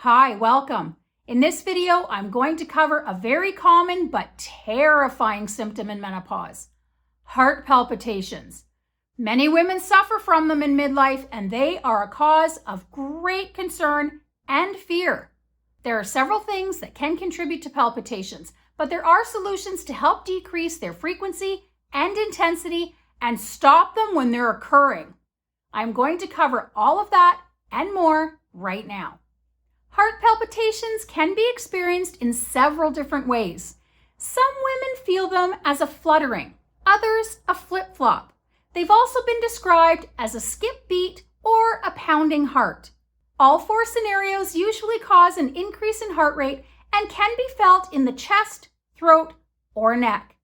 Hi, welcome. In this video, I'm going to cover a very common but terrifying symptom in menopause: heart palpitations. Many women suffer from them in midlife, and they are a cause of great concern and fear. There are several things that can contribute to palpitations, but there are solutions to help decrease their frequency and intensity and stop them when they're occurring. I'm going to cover all of that and more right now. Heart palpitations can be experienced in several different ways. Some women feel them as a fluttering, others a flip-flop. They've also been described as a skip beat or a pounding heart. All four scenarios usually cause an increase in heart rate and can be felt in the chest, throat, or neck.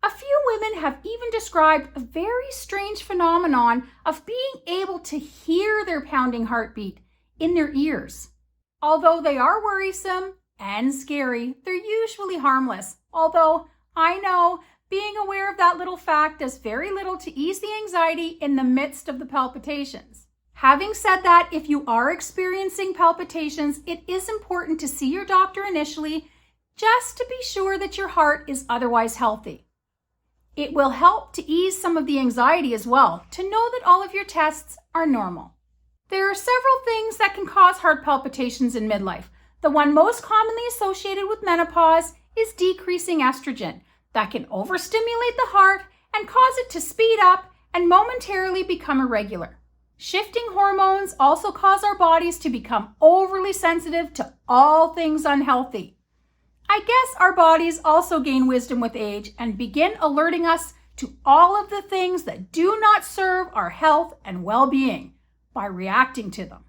A few women have even described a very strange phenomenon of being able to hear their pounding heartbeat in their ears. Although they are worrisome and scary, they're usually harmless. Although I know being aware of that little fact does very little to ease the anxiety in the midst of the palpitations. Having said that, if you are experiencing palpitations, it is important to see your doctor initially just to be sure that your heart is otherwise healthy. It will help to ease some of the anxiety as well, to know that all of your tests are normal. There are several things that can cause heart palpitations in midlife. The one most commonly associated with menopause is decreasing estrogen that can overstimulate the heart and cause it to speed up and momentarily become irregular. Shifting hormones also cause our bodies to become overly sensitive to all things unhealthy. I guess our bodies also gain wisdom with age and begin alerting us to all of the things that do not serve our health and well-being by reacting to them.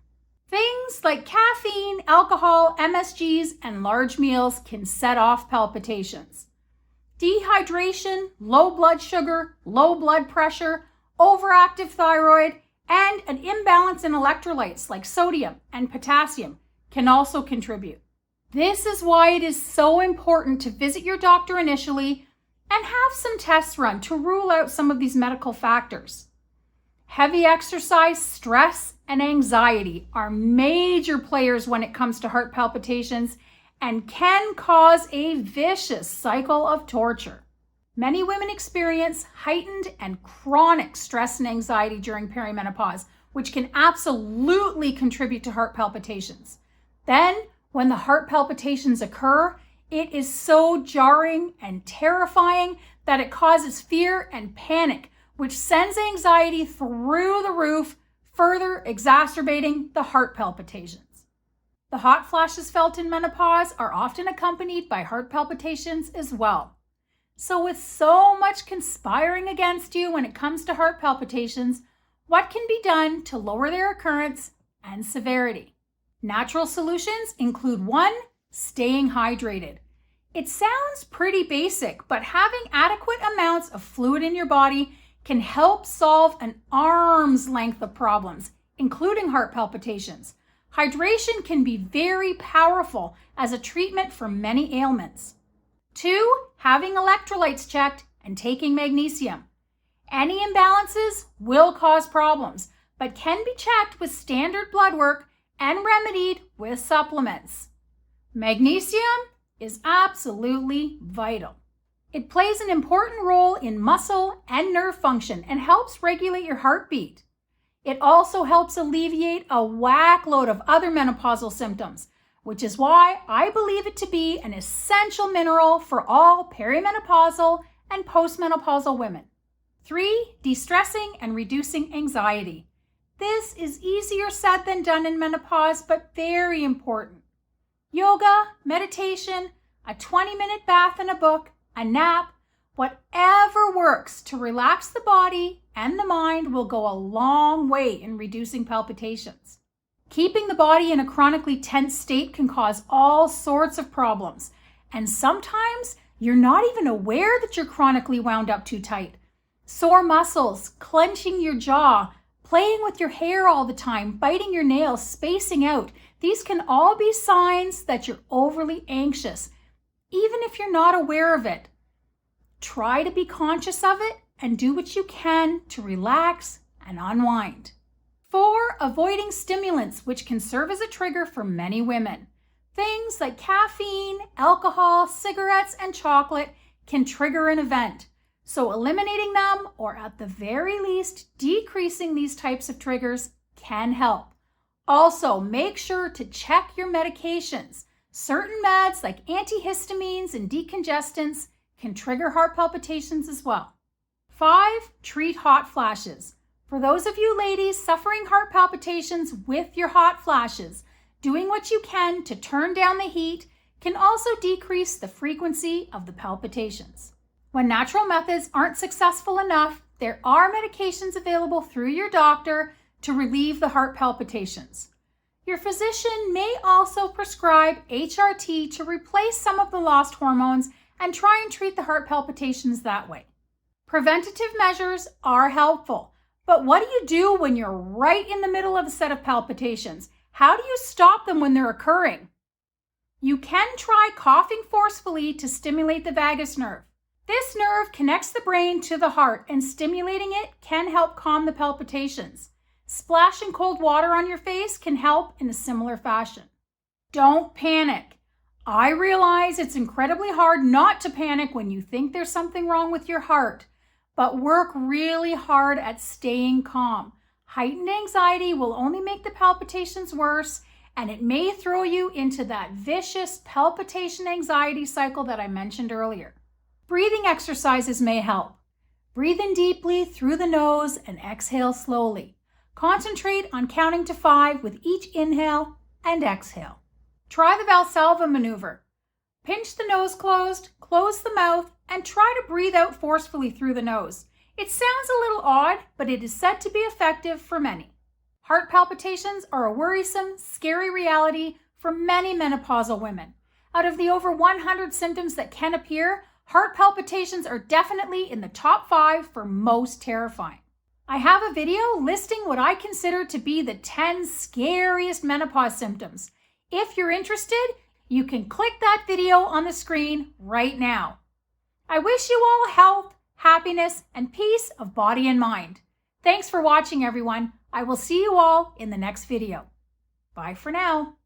Things like caffeine, alcohol, MSGs, and large meals can set off palpitations. Dehydration, low blood sugar, low blood pressure, overactive thyroid, and an imbalance in electrolytes like sodium and potassium can also contribute. This is why it is so important to visit your doctor initially and have some tests run to rule out some of these medical factors. Heavy exercise, stress, and anxiety are major players when it comes to heart palpitations and can cause a vicious cycle of torture. Many women experience heightened and chronic stress and anxiety during perimenopause, which can absolutely contribute to heart palpitations. Then, when the heart palpitations occur, it is so jarring and terrifying that it causes fear and panic, which sends anxiety through the roof, further exacerbating the heart palpitations. The hot flashes felt in menopause are often accompanied by heart palpitations as well. So with so much conspiring against you when it comes to heart palpitations, what can be done to lower their occurrence and severity? Natural solutions include 1, staying hydrated. It sounds pretty basic, but having adequate amounts of fluid in your body can help solve an arm's length of problems, including heart palpitations. Hydration can be very powerful as a treatment for many ailments. 2, having electrolytes checked and taking magnesium. Any imbalances will cause problems, but can be checked with standard blood work and remedied with supplements. Magnesium is absolutely vital. It plays an important role in muscle and nerve function and helps regulate your heartbeat. It also helps alleviate a whack load of other menopausal symptoms, which is why I believe it to be an essential mineral for all perimenopausal and postmenopausal women. 3, de-stressing and reducing anxiety. This is easier said than done in menopause, but very important. Yoga, meditation, a 20-minute bath and a book, a nap, whatever works to relax the body and the mind will go a long way in reducing palpitations. Keeping the body in a chronically tense state can cause all sorts of problems, and sometimes you're not even aware that you're chronically wound up too tight. Sore muscles, clenching your jaw, playing with your hair all the time, biting your nails, spacing out. These can all be signs that you're overly anxious, even if you're not aware of it. Try to be conscious of it and do what you can to relax and unwind. 4, avoiding stimulants, which can serve as a trigger for many women. Things like caffeine, alcohol, cigarettes, and chocolate can trigger an event. So eliminating them, or at the very least decreasing these types of triggers, can help. Also, make sure to check your medications. Certain meds like antihistamines and decongestants can trigger heart palpitations as well. 5, treat hot flashes. For those of you ladies suffering heart palpitations with your hot flashes, doing what you can to turn down the heat can also decrease the frequency of the palpitations. When natural methods aren't successful enough, there are medications available through your doctor to relieve the heart palpitations. Your physician may also prescribe HRT to replace some of the lost hormones and try and treat the heart palpitations that way. Preventative measures are helpful, but what do you do when you're right in the middle of a set of palpitations? How do you stop them when they're occurring? You can try coughing forcefully to stimulate the vagus nerve. This nerve connects the brain to the heart, and stimulating it can help calm the palpitations. Splashing cold water on your face can help in a similar fashion. Don't panic. I realize it's incredibly hard not to panic when you think there's something wrong with your heart, but work really hard at staying calm. Heightened anxiety will only make the palpitations worse, and it may throw you into that vicious palpitation anxiety cycle that I mentioned earlier. Breathing exercises may help. Breathe in deeply through the nose and exhale slowly. Concentrate on counting to 5 with each inhale and exhale. Try the VALSALVA maneuver. Pinch the nose closed, close the mouth, and try to breathe out forcefully through the nose. It sounds a little odd, but it is said to be effective for many. Heart palpitations are a worrisome, scary reality for many menopausal women. Out of the over 100 symptoms that can appear, heart palpitations are definitely in the top 5 for most terrifying. I have a video listing what I consider to be the 10 scariest menopause symptoms. If you're interested, you can click that video on the screen right now. I wish you all health, happiness, and peace of body and mind. Thanks for watching, everyone. I will see you all in the next video. Bye for now.